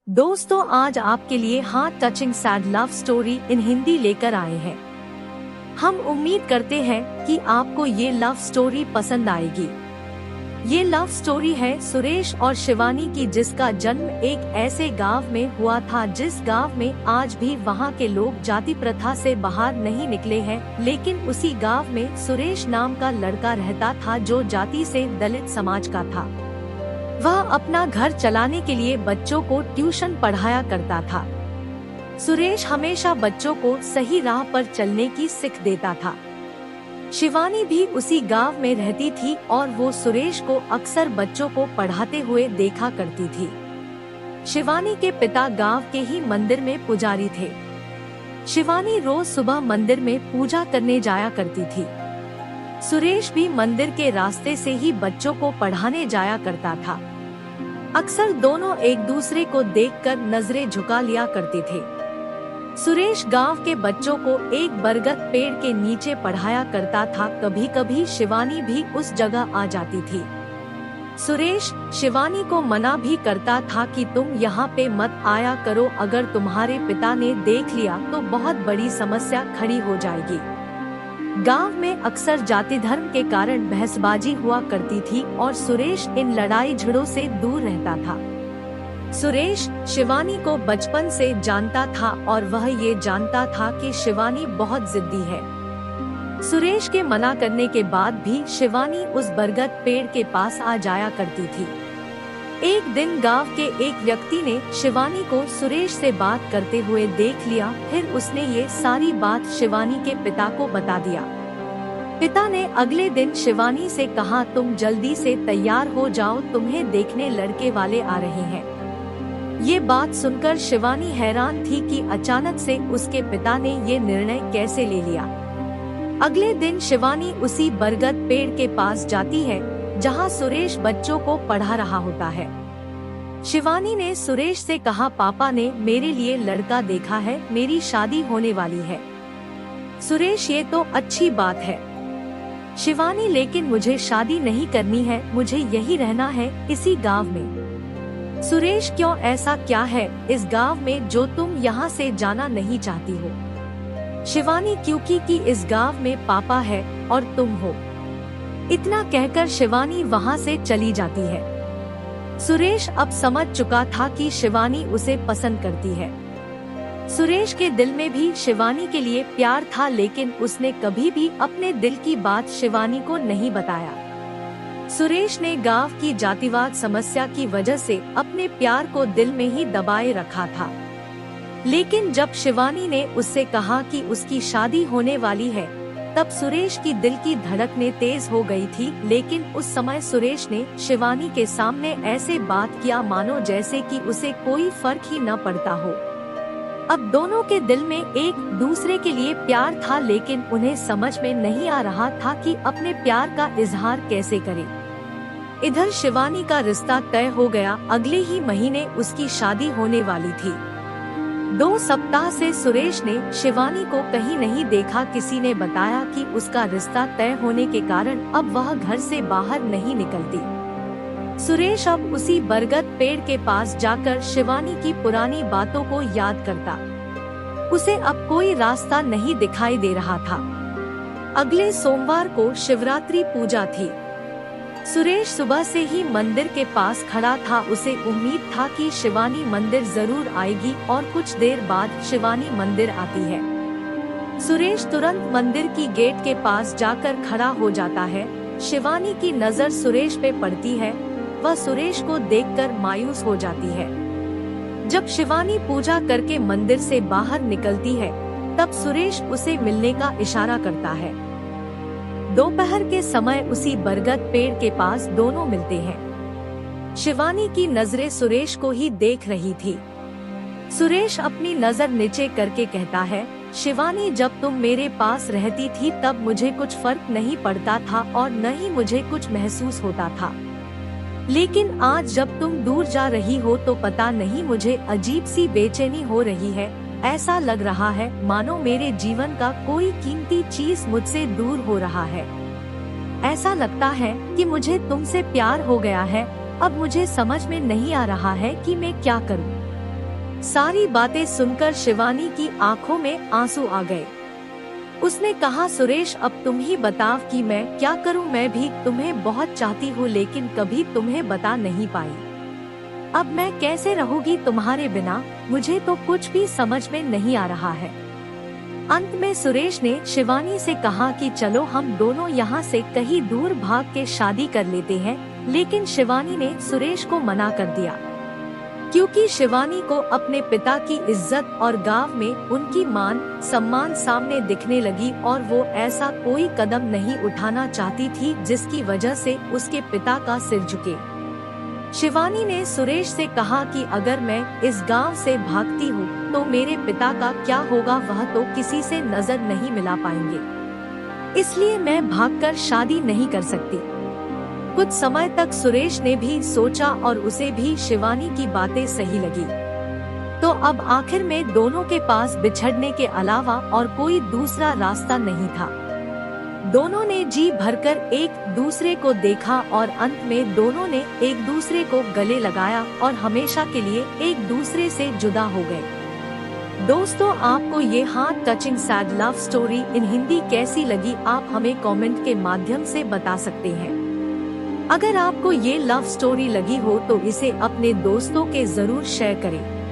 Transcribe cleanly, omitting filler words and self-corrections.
दोस्तों, आज आपके लिए heart touching sad love story in Hindi लेकर आए हैं। हम उम्मीद करते हैं कि आपको ये लव स्टोरी पसंद आएगी। ये लव स्टोरी है सुरेश और शिवानी की, जिसका जन्म एक ऐसे गांव में हुआ था जिस गांव में आज भी वहां के लोग जाति प्रथा से बाहर नहीं निकले हैं। लेकिन उसी गांव में सुरेश नाम का लड़का रहता था जो जाति से दलित समाज का था। वह अपना घर चलाने के लिए बच्चों को ट्यूशन पढ़ाया करता था। सुरेश हमेशा बच्चों को सही राह पर चलने की सीख देता था। शिवानी भी उसी गांव में रहती थी और वो सुरेश को अक्सर बच्चों को पढ़ाते हुए देखा करती थी। शिवानी के पिता गांव के ही मंदिर में पुजारी थे। शिवानी रोज सुबह मंदिर में पूजा करने जाया करती थी। सुरेश भी मंदिर के रास्ते से ही बच्चों को पढ़ाने जाया करता था। अक्सर दोनों एक दूसरे को देखकर नजरें झुका लिया करते थे। सुरेश गांव के बच्चों को एक बरगद पेड़ के नीचे पढ़ाया करता था। कभी कभी शिवानी भी उस जगह आ जाती थी। सुरेश शिवानी को मना भी करता था कि तुम यहाँ पे मत आया करो, अगर तुम्हारे पिता ने देख लिया तो बहुत बड़ी समस्या खड़ी हो जाएगी। गांव में अक्सर जाति धर्म के कारण बहसबाजी हुआ करती थी और सुरेश इन लड़ाई झगड़ों से दूर रहता था। सुरेश शिवानी को बचपन से जानता था और वह ये जानता था कि शिवानी बहुत जिद्दी है। सुरेश के मना करने के बाद भी शिवानी उस बरगद पेड़ के पास आ जाया करती थी। एक दिन गांव के एक व्यक्ति ने शिवानी को सुरेश से बात करते हुए देख लिया। फिर उसने ये सारी बात शिवानी के पिता को बता दिया। पिता ने अगले दिन शिवानी से कहा, तुम जल्दी से तैयार हो जाओ, तुम्हें देखने लड़के वाले आ रहे हैं। ये बात सुनकर शिवानी हैरान थी कि अचानक से उसके पिता ने ये निर्णय कैसे ले लिया। अगले दिन शिवानी उसी बरगद पेड़ के पास जाती है जहां सुरेश बच्चों को पढ़ा रहा होता है। शिवानी ने सुरेश से कहा, पापा ने मेरे लिए लड़का देखा है, मेरी शादी होने वाली है। सुरेश, ये तो अच्छी बात है शिवानी, लेकिन मुझे शादी नहीं करनी है, मुझे यही रहना है इसी गांव में। सुरेश, क्यों, ऐसा क्या है इस गांव में जो तुम यहाँ से जाना नहीं चाहती हो? शिवानी, क्योंकि इस गांव में पापा है और तुम हो। इतना कहकर शिवानी वहां से चली जाती है। सुरेश अब समझ चुका था कि शिवानी उसे पसंद करती है। सुरेश के दिल में भी शिवानी के लिए प्यार था, लेकिन उसने कभी भी अपने दिल की बात शिवानी को नहीं बताया। सुरेश ने गांव की जातिवाद समस्या की वजह से अपने प्यार को दिल में ही दबाए रखा था। लेकिन जब शिवानी ने उससे कहा कि उसकी शादी होने वाली है, तब सुरेश की दिल की धड़कनें तेज हो गई थी। लेकिन उस समय सुरेश ने शिवानी के सामने ऐसे बात किया मानो जैसे कि उसे कोई फर्क ही न पड़ता हो। अब दोनों के दिल में एक दूसरे के लिए प्यार था, लेकिन उन्हें समझ में नहीं आ रहा था कि अपने प्यार का इजहार कैसे करें। इधर शिवानी का रिश्ता तय हो गया। अगले ही महीने उसकी शादी होने वाली थी। 2 सप्ताह से सुरेश ने शिवानी को कहीं नहीं देखा। किसी ने बताया कि उसका रिश्ता तय होने के कारण अब वह घर से बाहर नहीं निकलती। सुरेश अब उसी बरगद पेड़ के पास जाकर शिवानी की पुरानी बातों को याद करता। उसे अब कोई रास्ता नहीं दिखाई दे रहा था। अगले सोमवार को शिवरात्रि पूजा थी। सुरेश सुबह से ही मंदिर के पास खड़ा था। उसे उम्मीद था कि शिवानी मंदिर जरूर आएगी और कुछ देर बाद शिवानी मंदिर आती है। सुरेश तुरंत मंदिर की गेट के पास जाकर खड़ा हो जाता है। शिवानी की नजर सुरेश पे पड़ती है। वह सुरेश को देखकर मायूस हो जाती है। जब शिवानी पूजा करके मंदिर से बाहर निकलती है, तब सुरेश उसे मिलने का इशारा करता है। दोपहर के समय उसी बरगद पेड़ के पास दोनों मिलते हैं। शिवानी की नजरें सुरेश को ही देख रही थी। सुरेश अपनी नजर नीचे करके कहता है, शिवानी, जब तुम मेरे पास रहती थी तब मुझे कुछ फर्क नहीं पड़ता था और न ही मुझे कुछ महसूस होता था। लेकिन आज जब तुम दूर जा रही हो तो पता नहीं मुझे अजीब सी बेचैनी हो रही है। ऐसा लग रहा है मानो मेरे जीवन का कोई कीमती चीज मुझसे दूर हो रहा है। ऐसा लगता है कि मुझे तुमसे प्यार हो गया है। अब मुझे समझ में नहीं आ रहा है कि मैं क्या करूं। सारी बातें सुनकर शिवानी की आंखों में आंसू आ गए। उसने कहा, सुरेश अब तुम ही बताओ कि मैं क्या करूं, मैं भी तुम्हें बहुत चाहती हूं लेकिन कभी तुम्हें बता नहीं पाई। अब मैं कैसे रहूंगी तुम्हारे बिना, मुझे तो कुछ भी समझ में नहीं आ रहा है। अंत में सुरेश ने शिवानी से कहा कि चलो हम दोनों यहाँ से कहीं दूर भाग के शादी कर लेते हैं, लेकिन शिवानी ने सुरेश को मना कर दिया, क्योंकि शिवानी को अपने पिता की इज्जत और गांव में उनकी मान सम्मान सामने दिखने लगी और वो ऐसा कोई कदम नहीं उठाना चाहती थी जिसकी वजह से उसके पिता का सिर झुके। शिवानी ने सुरेश से कहा कि अगर मैं इस गांव से भागती हूँ तो मेरे पिता का क्या होगा, वह तो किसी से नजर नहीं मिला पाएंगे, इसलिए मैं भागकर शादी नहीं कर सकती। कुछ समय तक सुरेश ने भी सोचा और उसे भी शिवानी की बातें सही लगी। तो अब आखिर में दोनों के पास बिछड़ने के अलावा और कोई दूसरा रास्ता नहीं था। दोनों ने जी भरकर एक दूसरे को देखा और अंत में दोनों ने एक दूसरे को गले लगाया और हमेशा के लिए एक दूसरे से जुदा हो गए। दोस्तों, आपको ये heart touching sad love story in Hindi कैसी लगी, आप हमें कमेंट के माध्यम से बता सकते हैं। अगर आपको ये लव स्टोरी लगी हो तो इसे अपने दोस्तों के जरूर शेयर करें।